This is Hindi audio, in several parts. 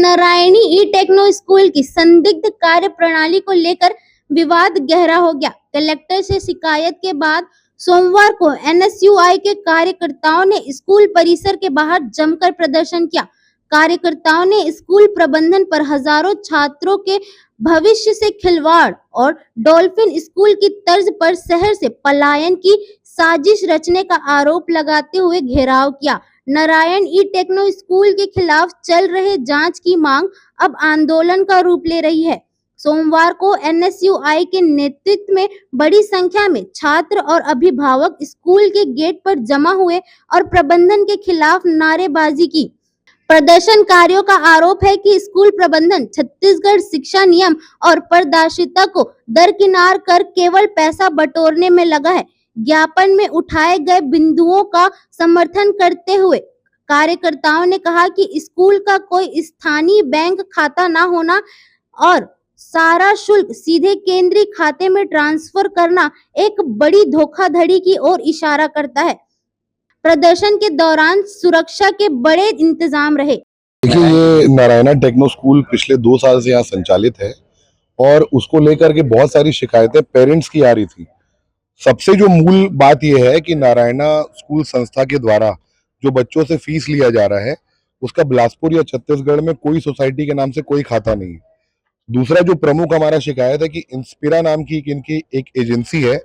नारायणी ई टेक्नो स्कूल की संदिग्ध कार्य प्रणाली को लेकर विवाद गहरा हो गया। कलेक्टर से शिकायत के बाद सोमवार को एनएसयूआई के कार्यकर्ताओं ने स्कूल परिसर के बाहर जमकर प्रदर्शन किया। कार्यकर्ताओं ने स्कूल प्रबंधन पर हजारों छात्रों के भविष्य से खिलवाड़ और डॉल्फिन स्कूल की तर्ज पर शहर से पलायन की साजिश रचने का आरोप लगाते हुए घेराव किया। नारायण ई टेक्नो स्कूल के खिलाफ चल रहे जांच की मांग अब आंदोलन का रूप ले रही है। सोमवार को एनएसयूआई के नेतृत्व में बड़ी संख्या में छात्र और अभिभावक स्कूल के गेट पर जमा हुए और प्रबंधन के खिलाफ नारेबाजी की। प्रदर्शनकारियों का आरोप है कि स्कूल प्रबंधन छत्तीसगढ़ शिक्षा नियम और पारदर्शिता को दरकिनार कर केवल पैसा बटोरने में लगा है। ज्ञापन में उठाए गए बिंदुओं का समर्थन करते हुए कार्यकर्ताओं ने कहा कि स्कूल का कोई स्थानीय बैंक खाता न होना और सारा शुल्क सीधे केंद्रीय खाते में ट्रांसफर करना एक बड़ी धोखाधड़ी की ओर इशारा करता है। प्रदर्शन के दौरान सुरक्षा के बड़े इंतजाम रहे। देखिए, ये नारायणा टेक्नो स्कूल पिछले 2 साल से यहाँ संचालित है और उसको लेकर के बहुत सारी शिकायतें पेरेंट्स की आ रही थी। सबसे जो मूल बात यह है कि नारायणा स्कूल संस्था के द्वारा जो बच्चों से फीस लिया जा रहा है उसका बिलासपुर या छत्तीसगढ़ में कोई सोसाइटी के नाम से कोई खाता नहीं है। दूसरा जो प्रमुख हमारा शिकायत है कि इंस्पिरा नाम की इनकी एक एजेंसी है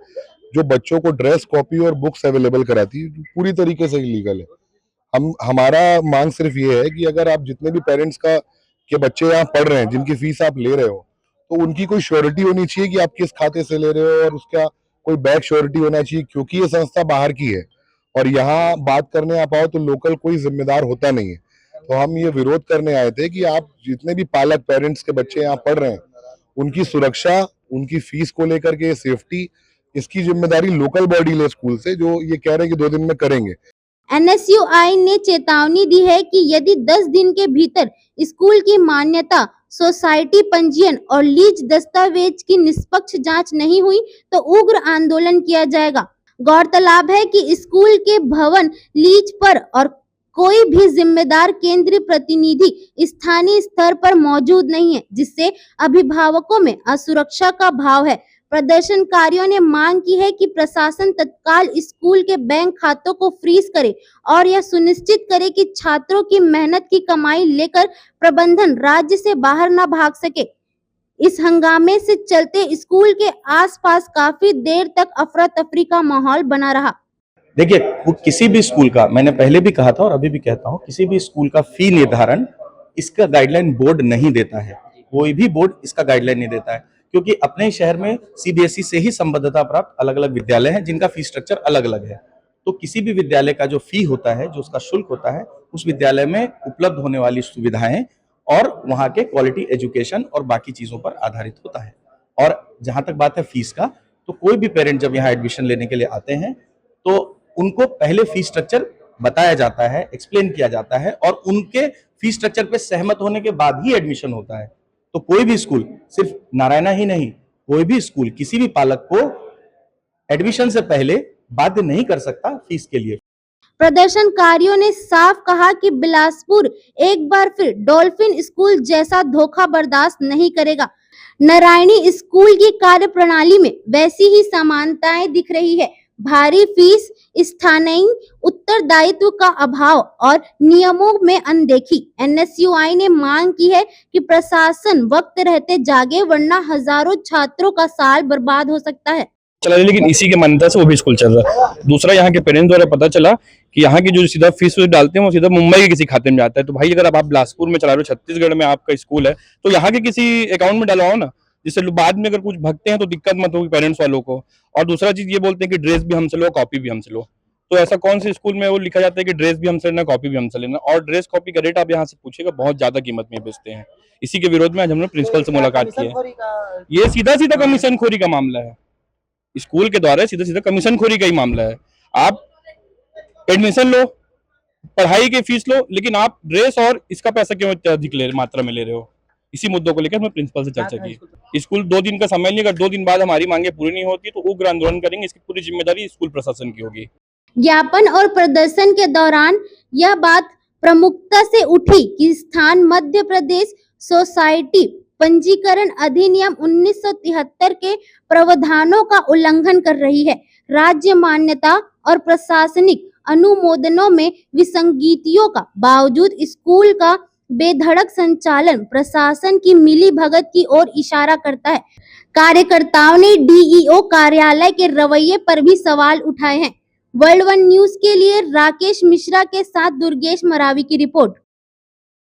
जो बच्चों को ड्रेस, कॉपी और बुक्स अवेलेबल कराती है, पूरी तरीके से इलीगल है। हमारा मांग सिर्फ ये है कि अगर आप जितने भी पेरेंट्स के बच्चे यहाँ पढ़ रहे हैं जिनकी फीस आप ले रहे हो तो उनकी कोई श्योरिटी होनी चाहिए कि आप किस खाते से ले रहे हो और उसका कोई बैक श्योरिटी होना चाहिए, क्योंकि ये संस्था बाहर की है और यहाँ बात करने आप आओ तो लोकल कोई जिम्मेदार होता नहीं है। तो हम ये विरोध करने आए थे कि आप जितने भी पालक पेरेंट्स के बच्चे यहाँ पढ़ रहे हैं उनकी सुरक्षा, उनकी फीस को लेकर के सेफ्टी, इसकी जिम्मेदारी लोकल बॉडी ले स्कूल से, जो ये कह रहे हैं कि 2 दिन में करेंगे। एनएसयूआई ने चेतावनी दी है कि यदि 10 दिन के भीतर स्कूल की मान्यता, सोसाइटी पंजीयन और लीज दस्तावेज की निष्पक्ष जांच नहीं हुई तो उग्र आंदोलन किया जाएगा। गौरतलब है कि स्कूल के भवन लीज पर और कोई भी जिम्मेदार केंद्रीय प्रतिनिधि स्थानीय स्तर पर मौजूद नहीं है, जिससे अभिभावकों में असुरक्षा का भाव है। प्रदर्शनकारियों ने मांग की है कि प्रशासन तत्काल स्कूल के बैंक खातों को फ्रीज करे और यह सुनिश्चित करे कि छात्रों की मेहनत की कमाई लेकर प्रबंधन राज्य से बाहर न भाग सके। इस हंगामे से चलते स्कूल के आसपास काफी देर तक अफरा तफरी का माहौल बना रहा। देखिए, किसी भी स्कूल का, मैंने पहले भी कहा था और अभी भी कहता हूँ, किसी भी स्कूल का फी निर्धारण इसका गाइडलाइन बोर्ड नहीं देता है। कोई भी बोर्ड इसका गाइडलाइन नहीं देता है, क्योंकि अपने शहर में सीबीएसई से ही संबद्धता प्राप्त अलग अलग विद्यालय हैं जिनका फी स्ट्रक्चर अलग अलग है। तो किसी भी विद्यालय का जो फी होता है, जो उसका शुल्क होता है, उस विद्यालय में उपलब्ध होने वाली सुविधाएं और वहां के क्वालिटी एजुकेशन और बाकी चीजों पर आधारित होता है। और जहां तक बात है फीस का, तो कोई भी पेरेंट जब यहाँ एडमिशन लेने के लिए आते हैं तो उनको पहले फी स्ट्रक्चर बताया जाता है, एक्सप्लेन किया जाता है और उनके फी स्ट्रक्चर पे सहमत होने के बाद ही एडमिशन होता है। तो कोई भी स्कूल, सिर्फ नारायणा ही नहीं, कोई भी स्कूल किसी भी पालक को एडमिशन से पहले बाध्य नहीं कर सकता फीस के लिए। प्रदर्शनकारियों ने साफ कहा कि बिलासपुर एक बार फिर डॉल्फिन स्कूल जैसा धोखा बर्दाश्त नहीं करेगा। नारायणी स्कूल की कार्यप्रणाली में वैसी ही समानताएं दिख रही है। भारी फीस, स्थानीय उत्तरदायित्व का अभाव और नियमों में अनदेखी। एनएसयूआई ने मांग की है कि प्रशासन वक्त रहते जागे, वरना हजारों छात्रों का साल बर्बाद हो सकता है। चला, लेकिन इसी के मान्यता से वो भी स्कूल चल रहा है। दूसरा, यहाँ के पेरेंट्स द्वारा पता चला कि यहाँ की जो सीधा फीस डालते हैं वो सीधा मुंबई के किसी खाते में जाता है। तो भाई, अगर आप बिलासपुर में चला रहे हो, छत्तीसगढ़ में आपका स्कूल है, तो यहाँ के किसी अकाउंट में डलवाओ ना, जिससे बाद में अगर कुछ भगते हैं तो दिक्कत मत होगी पेरेंट्स वालों को। और दूसरा चीज ये बोलते हैं कि ड्रेस भी हमसे लो, कॉपी भी हमसे लो। तो ऐसा कौन से स्कूल में वो लिखा जाता है कि ड्रेस भी हमसे लेना, कॉपी भी हमसे लेना? और ड्रेस कॉपी का रेट आप यहाँ से पूछेगा, बहुत ज्यादा कीमत में बेचते हैं। इसी के विरोध में आज हमने प्रिंसिपल से मुलाकात की है। ये सीधा सीधा कमीशन खोरी का मामला है। स्कूल के द्वारा सीधा सीधा कमीशन खोरी का ही मामला है। आप एडमिशन लो, पढ़ाई की फीस लो, लेकिन आप ड्रेस और इसका पैसा क्यों अधिक मात्रा में ले रहे हो? इसी मुद्दों को लेकर हमने प्रिंसिपल से चर्चा की। स्कूल 2 दिन का समय नहीं, अगर 2 दिन बाद हमारी मांगे पूरी नहीं होती तो उग्र आंदोलन करेंगे। इसकी पूरी जिम्मेदारी स्कूल प्रशासन की होगी। ज्ञापन और प्रदर्शन के दौरान यह बात प्रमुखता से उठी कि स्थान मध्य प्रदेश सोसाइटी पंजीकरण अधिनियम 1973 के प्रावधानों का उल्लंघन कर रही है। राज्य मान्यता और प्रशासनिक अनुमोदनों में विसंगतियों का बावजूद स्कूल का बेधड़क संचालन प्रशासन की मिली भगत की ओर इशारा करता है। कार्यकर्ताओं ने डीईओ कार्यालय के रवैये पर भी सवाल उठाए हैं। वर्ल्ड वन न्यूज के लिए राकेश मिश्रा के साथ दुर्गेश मरावी की रिपोर्ट।